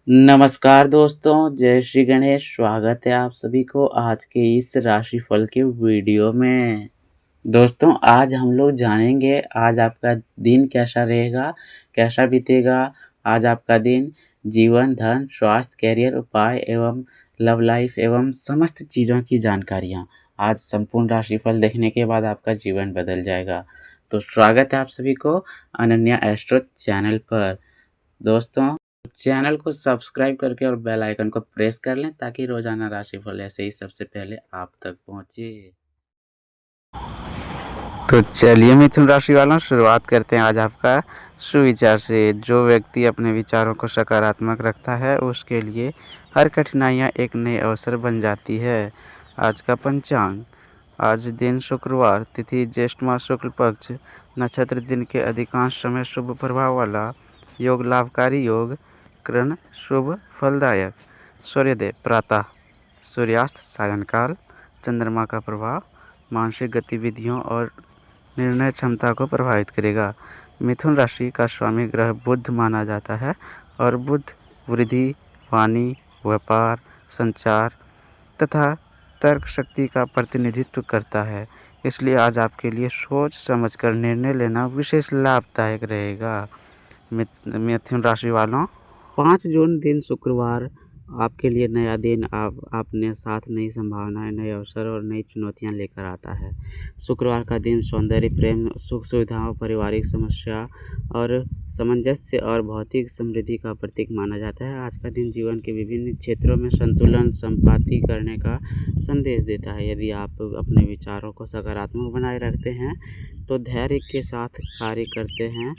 नमस्कार दोस्तों, जय श्री गणेश। स्वागत है आप सभी को आज के इस राशिफल के वीडियो में। दोस्तों, आज हम लोग जानेंगे आज आपका दिन कैसा रहेगा, कैसा बीतेगा। आज आपका दिन जीवन, धन, स्वास्थ्य, करियर, उपाय एवं लव लाइफ एवं समस्त चीज़ों की जानकारियाँ। आज संपूर्ण राशिफल देखने के बाद आपका जीवन बदल जाएगा। तो स्वागत है आप सभी को अनन्या एस्ट्रो चैनल पर। दोस्तों, चैनल को सब्सक्राइब करके और बेल आइकन को प्रेस कर लें ताकि रोजाना राशिफल ऐसे ही सबसे पहले आप तक पहुंचे। तो चलिए मिथुन राशि वालों, शुरुआत करते हैं आज आपका सुविचार से। जो व्यक्ति अपने विचारों को सकारात्मक रखता है उसके लिए हर कठिनाइयाँ एक नए अवसर बन जाती है। आज का पंचांग। आज दिन शुक्रवार, तिथि ज्येष्ठ मास शुक्ल पक्ष, नक्षत्र दिन के अधिकांश समय शुभ प्रभाव वाला, योग लाभकारी योग, करण शुभ फलदायक, सूर्योदय प्रातः, सूर्यास्त सायंकाल। चंद्रमा का प्रभाव मानसिक गतिविधियों और निर्णय क्षमता को प्रभावित करेगा। मिथुन राशि का स्वामी ग्रह बुध माना जाता है और बुध वृद्धि, वाणी, व्यापार, संचार तथा तर्क शक्ति का प्रतिनिधित्व करता है। इसलिए आज आपके लिए सोच समझकर निर्णय लेना विशेष लाभदायक रहेगा। मिथुन राशि वालों, 5 जून दिन शुक्रवार आपके लिए नया दिन आप अपने साथ नई संभावनाएं, नए अवसर और नई चुनौतियां लेकर आता है। शुक्रवार का दिन सौंदर्य, प्रेम, सुख सुविधाओं, पारिवारिक समस्या और सामंजस्य और भौतिक समृद्धि का प्रतीक माना जाता है। आज का दिन जीवन के विभिन्न क्षेत्रों में संतुलन संपाति करने का संदेश देता है। यदि आप अपने विचारों को सकारात्मक बनाए रखते हैं तो धैर्य के साथ कार्य करते हैं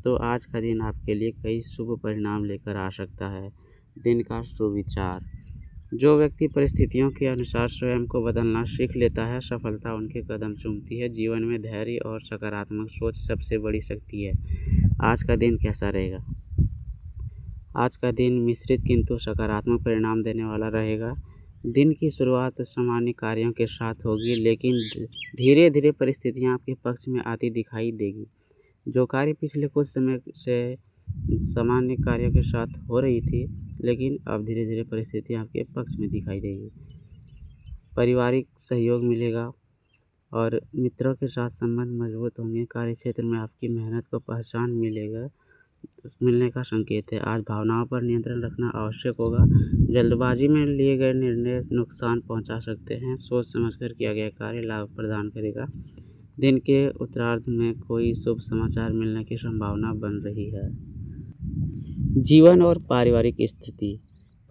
तो आज का दिन आपके लिए कई शुभ परिणाम लेकर आ सकता है। दिन का सुविचार। जो व्यक्ति परिस्थितियों के अनुसार स्वयं को बदलना सीख लेता है, सफलता उनके कदम चूमती है। जीवन में धैर्य और सकारात्मक सोच सबसे बड़ी शक्ति है। आज का दिन कैसा रहेगा? आज का दिन मिश्रित किंतु सकारात्मक परिणाम देने वाला रहेगा। दिन की शुरुआत सामान्य कार्यों के साथ होगी, लेकिन धीरे धीरे परिस्थितियां आपके पक्ष में आती दिखाई देगी। जो कार्य पिछले कुछ समय से सामान्य कार्यों के साथ हो रही थी, लेकिन अब धीरे धीरे परिस्थितियाँ आपके पक्ष में दिखाई देगी। पारिवारिक सहयोग मिलेगा और मित्रों के साथ संबंध मजबूत होंगे। कार्य क्षेत्र में आपकी मेहनत को पहचान मिलने का संकेत है। आज भावनाओं पर नियंत्रण रखना आवश्यक होगा। जल्दबाजी में लिए गए निर्णय नुकसान पहुंचा सकते हैं। सोच समझकर किया गया कार्य लाभ प्रदान करेगा। दिन के उत्तरार्ध में कोई शुभ समाचार मिलने की संभावना बन रही है। जीवन और पारिवारिक स्थिति।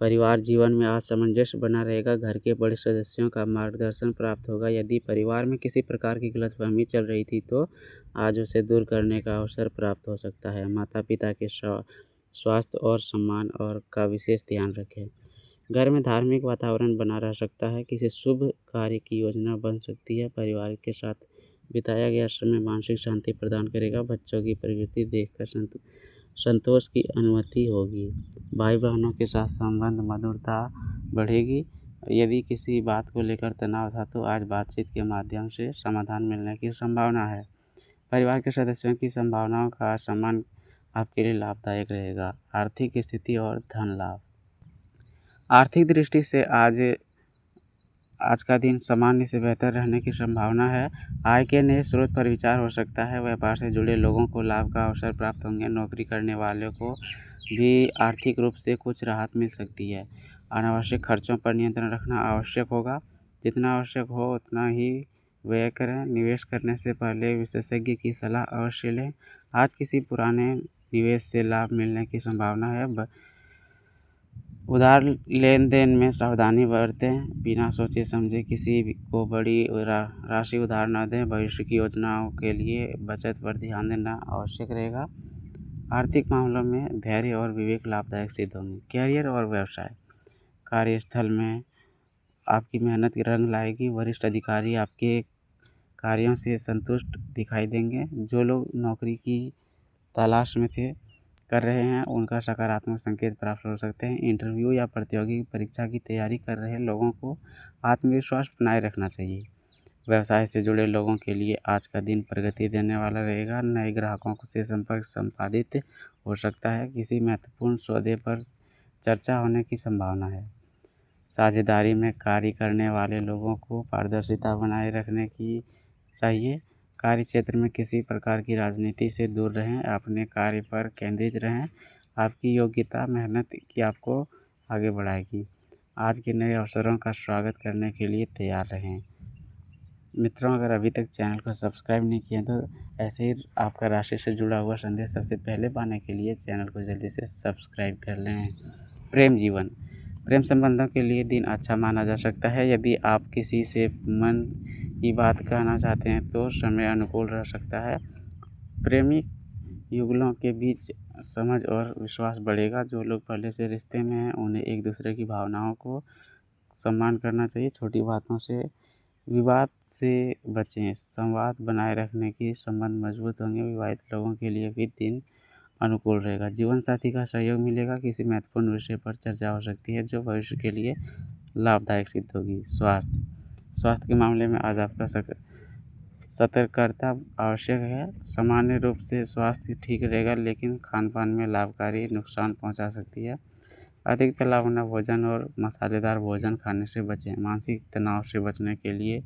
परिवार जीवन में असमंजस बना रहेगा। घर के बड़े सदस्यों का मार्गदर्शन प्राप्त होगा। यदि परिवार में किसी प्रकार की गलतफहमी चल रही थी तो आज उसे दूर करने का अवसर प्राप्त हो सकता है। माता पिता के स्वास्थ्य और सम्मान और का विशेष ध्यान रखें। घर में धार्मिक वातावरण बना रह सकता है। किसी शुभ कार्य की योजना बन सकती है। परिवार के साथ बिताया गया समय मानसिक शांति प्रदान करेगा। बच्चों की प्रवृत्ति देखकर संतोष की अनुमति होगी। भाई बहनों के साथ संबंध मधुरता बढ़ेगी। यदि किसी बात को लेकर तनाव था तो आज बातचीत के माध्यम से समाधान मिलने की संभावना है। परिवार के सदस्यों की संभावनाओं का सम्मान आपके लिए लाभदायक रहेगा। आर्थिक स्थिति और धन लाभ। आर्थिक दृष्टि से आज का दिन सामान्य से बेहतर रहने की संभावना है। आय के नए स्रोत पर विचार हो सकता है। व्यापार से जुड़े लोगों को लाभ का अवसर प्राप्त होंगे। नौकरी करने वालों को भी आर्थिक रूप से कुछ राहत मिल सकती है। अनावश्यक खर्चों पर नियंत्रण रखना आवश्यक होगा। जितना आवश्यक हो उतना ही व्यय करें। निवेश करने से पहले विशेषज्ञ की सलाह अवश्य लें। आज किसी पुराने निवेश से लाभ मिलने की संभावना है। उधार लेन देन में सावधानी बरतें। बिना सोचे समझे किसी को बड़ी राशि उधार न दें। भविष्य की योजनाओं के लिए बचत पर ध्यान देना आवश्यक रहेगा। आर्थिक मामलों में धैर्य और विवेक लाभदायक सिद्ध होंगे। कैरियर और व्यवसाय। कार्यस्थल में आपकी मेहनत रंग लाएगी। वरिष्ठ अधिकारी आपके कार्यों से संतुष्ट दिखाई देंगे। जो लोग नौकरी की तलाश में कर रहे हैं उनका सकारात्मक संकेत प्राप्त हो सकते हैं। इंटरव्यू या प्रतियोगी परीक्षा की तैयारी कर रहे लोगों को आत्मविश्वास बनाए रखना चाहिए। व्यवसाय से जुड़े लोगों के लिए आज का दिन प्रगति देने वाला रहेगा। नए ग्राहकों से संपर्क संपादित हो सकता है। किसी महत्वपूर्ण सौदे पर चर्चा होने की संभावना है। साझेदारी में कार्य करने वाले लोगों को पारदर्शिता बनाए रखने की चाहिए। कार्य क्षेत्र में किसी प्रकार की राजनीति से दूर रहें, अपने कार्य पर केंद्रित रहें। आपकी योग्यता, मेहनत की आपको आगे बढ़ाएगी। आज के नए अवसरों का स्वागत करने के लिए तैयार रहें। मित्रों, अगर अभी तक चैनल को सब्सक्राइब नहीं किए तो ऐसे ही आपका राशि से जुड़ा हुआ संदेश सबसे पहले पाने के लिए चैनल को जल्दी से सब्सक्राइब कर लें। प्रेम जीवन, प्रेम संबंधों के लिए दिन अच्छा माना जा सकता है। यदि आप किसी से मन की बात कहना चाहते हैं तो समय अनुकूल रह सकता है। प्रेमी युगलों के बीच समझ और विश्वास बढ़ेगा। जो लोग पहले से रिश्ते में हैं उन्हें एक दूसरे की भावनाओं को सम्मान करना चाहिए। छोटी बातों से विवाद से बचें। संवाद बनाए रखने की संबंध मजबूत होंगे। विवाहित लोगों के लिए भी दिन अनुकूल रहेगा। जीवन साथी का सहयोग मिलेगा। किसी महत्वपूर्ण विषय पर चर्चा हो सकती है जो भविष्य के लिए लाभदायक सिद्ध होगी। स्वास्थ्य के मामले में आज आपका सतर्कता आवश्यक है। सामान्य रूप से स्वास्थ्य ठीक रहेगा, लेकिन खान पान में लाभकारी नुकसान पहुंचा सकती है। अधिक तला भोजन और मसालेदार भोजन खाने से बचें। मानसिक तनाव से बचने के लिए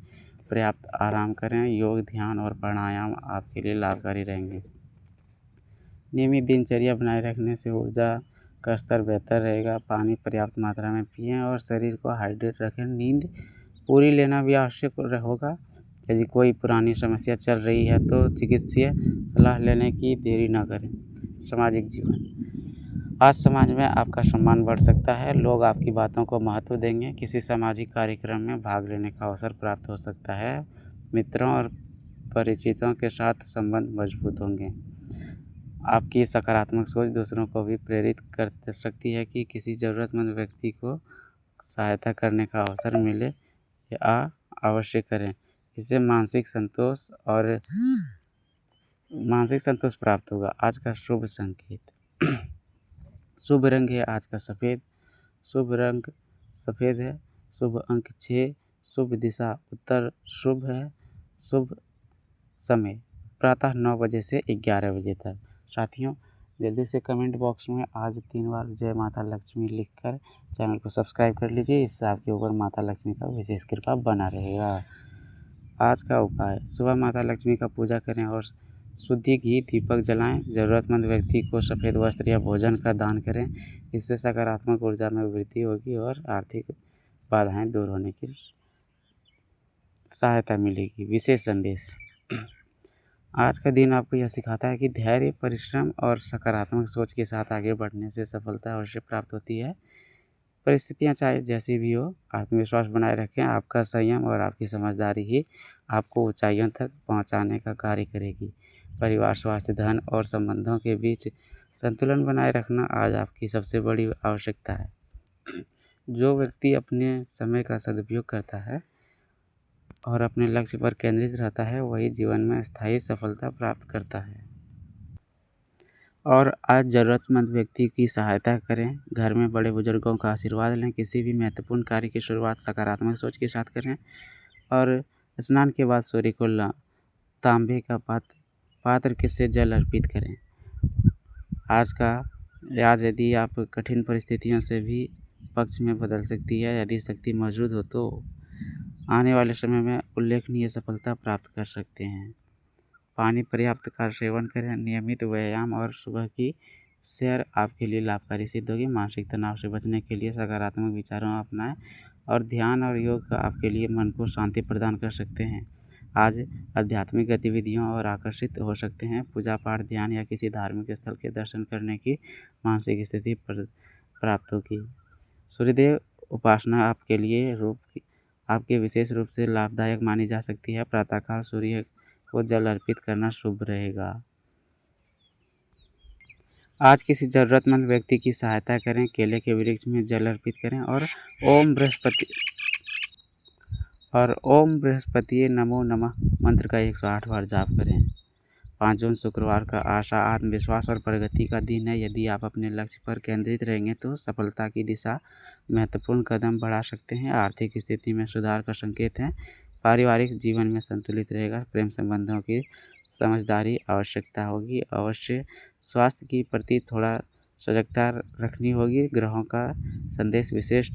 पर्याप्त आराम करें। योग, ध्यान और प्राणायाम आपके लिए लाभकारी रहेंगे। नियमित दिनचर्या बनाए रखने से ऊर्जा का स्तर बेहतर रहेगा। पानी पर्याप्त मात्रा में पिएं और शरीर को हाइड्रेट रखें। नींद पूरी लेना भी आवश्यक होगा। यदि कोई पुरानी समस्या चल रही है तो चिकित्सीय सलाह लेने की देरी न करें। सामाजिक जीवन, आज समाज में आपका सम्मान बढ़ सकता है। लोग आपकी बातों को महत्व देंगे। किसी सामाजिक कार्यक्रम में भाग लेने का अवसर प्राप्त हो सकता है। मित्रों और परिचितों के साथ संबंध मजबूत होंगे। आपकी सकारात्मक सोच दूसरों को भी प्रेरित कर सकती है कि किसी ज़रूरतमंद व्यक्ति को सहायता करने का अवसर मिले या अवश्य करें। इससे मानसिक संतोष प्राप्त होगा। आज का शुभ संकेत, शुभ रंग है आज का सफ़ेद। शुभ रंग सफ़ेद है। शुभ अंक 6। शुभ दिशा उत्तर शुभ है। शुभ समय प्रातः 9 बजे से 11 बजे तक। साथियों, जल्दी से कमेंट बॉक्स में आज 3 बार जय माता लक्ष्मी लिखकर चैनल को सब्सक्राइब कर लीजिए। इससे आपके ऊपर माता लक्ष्मी का विशेष कृपा बना रहेगा। आज का उपाय, सुबह माता लक्ष्मी का पूजा करें और शुद्ध घी दीपक जलाएं। ज़रूरतमंद व्यक्ति को सफ़ेद वस्त्र या भोजन का दान करें। इससे सकारात्मक ऊर्जा में वृद्धि होगी और आर्थिक बाधाएं दूर होने की सहायता मिलेगी। विशेष संदेश, आज का दिन आपको यह सिखाता है कि धैर्य, परिश्रम और सकारात्मक सोच के साथ आगे बढ़ने से सफलता अवश्य प्राप्त होती है। परिस्थितियां चाहे जैसी भी हो, आत्मविश्वास बनाए रखें। आपका संयम और आपकी समझदारी ही आपको ऊंचाइयों तक पहुंचाने का कार्य करेगी। परिवार, स्वास्थ्य, धन और संबंधों के बीच संतुलन बनाए रखना आज आपकी सबसे बड़ी आवश्यकता है। जो व्यक्ति अपने समय का सदुपयोग करता है और अपने लक्ष्य पर केंद्रित रहता है, वही जीवन में स्थायी सफलता प्राप्त करता है। और आज ज़रूरतमंद व्यक्ति की सहायता करें। घर में बड़े बुजुर्गों का आशीर्वाद लें। किसी भी महत्वपूर्ण कार्य की शुरुआत सकारात्मक सोच के साथ करें। और स्नान के बाद सूर्य को तांबे का पात्र से जल अर्पित करें। आज यदि आप कठिन परिस्थितियों से भी पक्ष में बदल सकती है। यदि शक्ति मौजूद हो तो आने वाले समय में उल्लेखनीय सफलता प्राप्त कर सकते हैं। पानी पर्याप्त का सेवन करें। नियमित व्यायाम और सुबह की सैर आपके लिए लाभकारी सिद्ध होगी। मानसिक तनाव से बचने के लिए सकारात्मक विचारों अपनाएं और ध्यान और योग आपके लिए मन को शांति प्रदान कर सकते हैं। आज आध्यात्मिक गतिविधियों और आकर्षित हो सकते हैं। पूजा पाठ, ध्यान या किसी धार्मिक स्थल के दर्शन करने की मानसिक स्थिति प्राप्त होगी। सूर्यदेव उपासना आपके विशेष रूप से लाभदायक मानी जा सकती है। प्रातःकाल सूर्य को जल अर्पित करना शुभ रहेगा। आज किसी ज़रूरतमंद व्यक्ति की सहायता करें। केले के वृक्ष में जल अर्पित करें और ओम बृहस्पति नमो नमः मंत्र का 108 बार जाप करें। 5 जून शुक्रवार का आशा, आत्मविश्वास और प्रगति का दिन है। यदि आप अपने लक्ष्य पर केंद्रित रहेंगे तो सफलता की दिशा महत्वपूर्ण कदम बढ़ा सकते हैं। आर्थिक स्थिति में सुधार का संकेत है। पारिवारिक जीवन में संतुलित रहेगा। प्रेम संबंधों की समझदारी आवश्यकता होगी। अवश्य स्वास्थ्य के प्रति थोड़ा सजगता रखनी होगी। ग्रहों का संदेश विशेष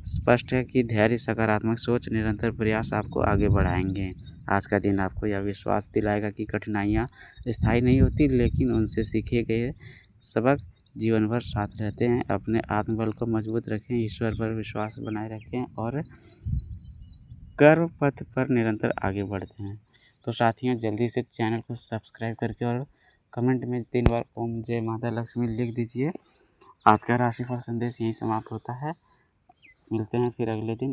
स्पष्ट है कि धैर्य, सकारात्मक सोच, निरंतर प्रयास आपको आगे बढ़ाएंगे। आज का दिन आपको यह विश्वास दिलाएगा कि कठिनाइयाँ स्थायी नहीं होती, लेकिन उनसे सीखे गए सबक जीवन भर साथ रहते हैं। अपने आत्मबल को मजबूत रखें, ईश्वर पर विश्वास बनाए रखें और कर्म पथ पर निरंतर आगे बढ़ते हैं। तो साथियों, जल्दी से चैनल को सब्सक्राइब करके और कमेंट में 3 बार ओम जय माता लक्ष्मी लिख दीजिए। आज का राशिफल संदेश यहीं समाप्त होता है। मिलते हैं फिर अगले दिन।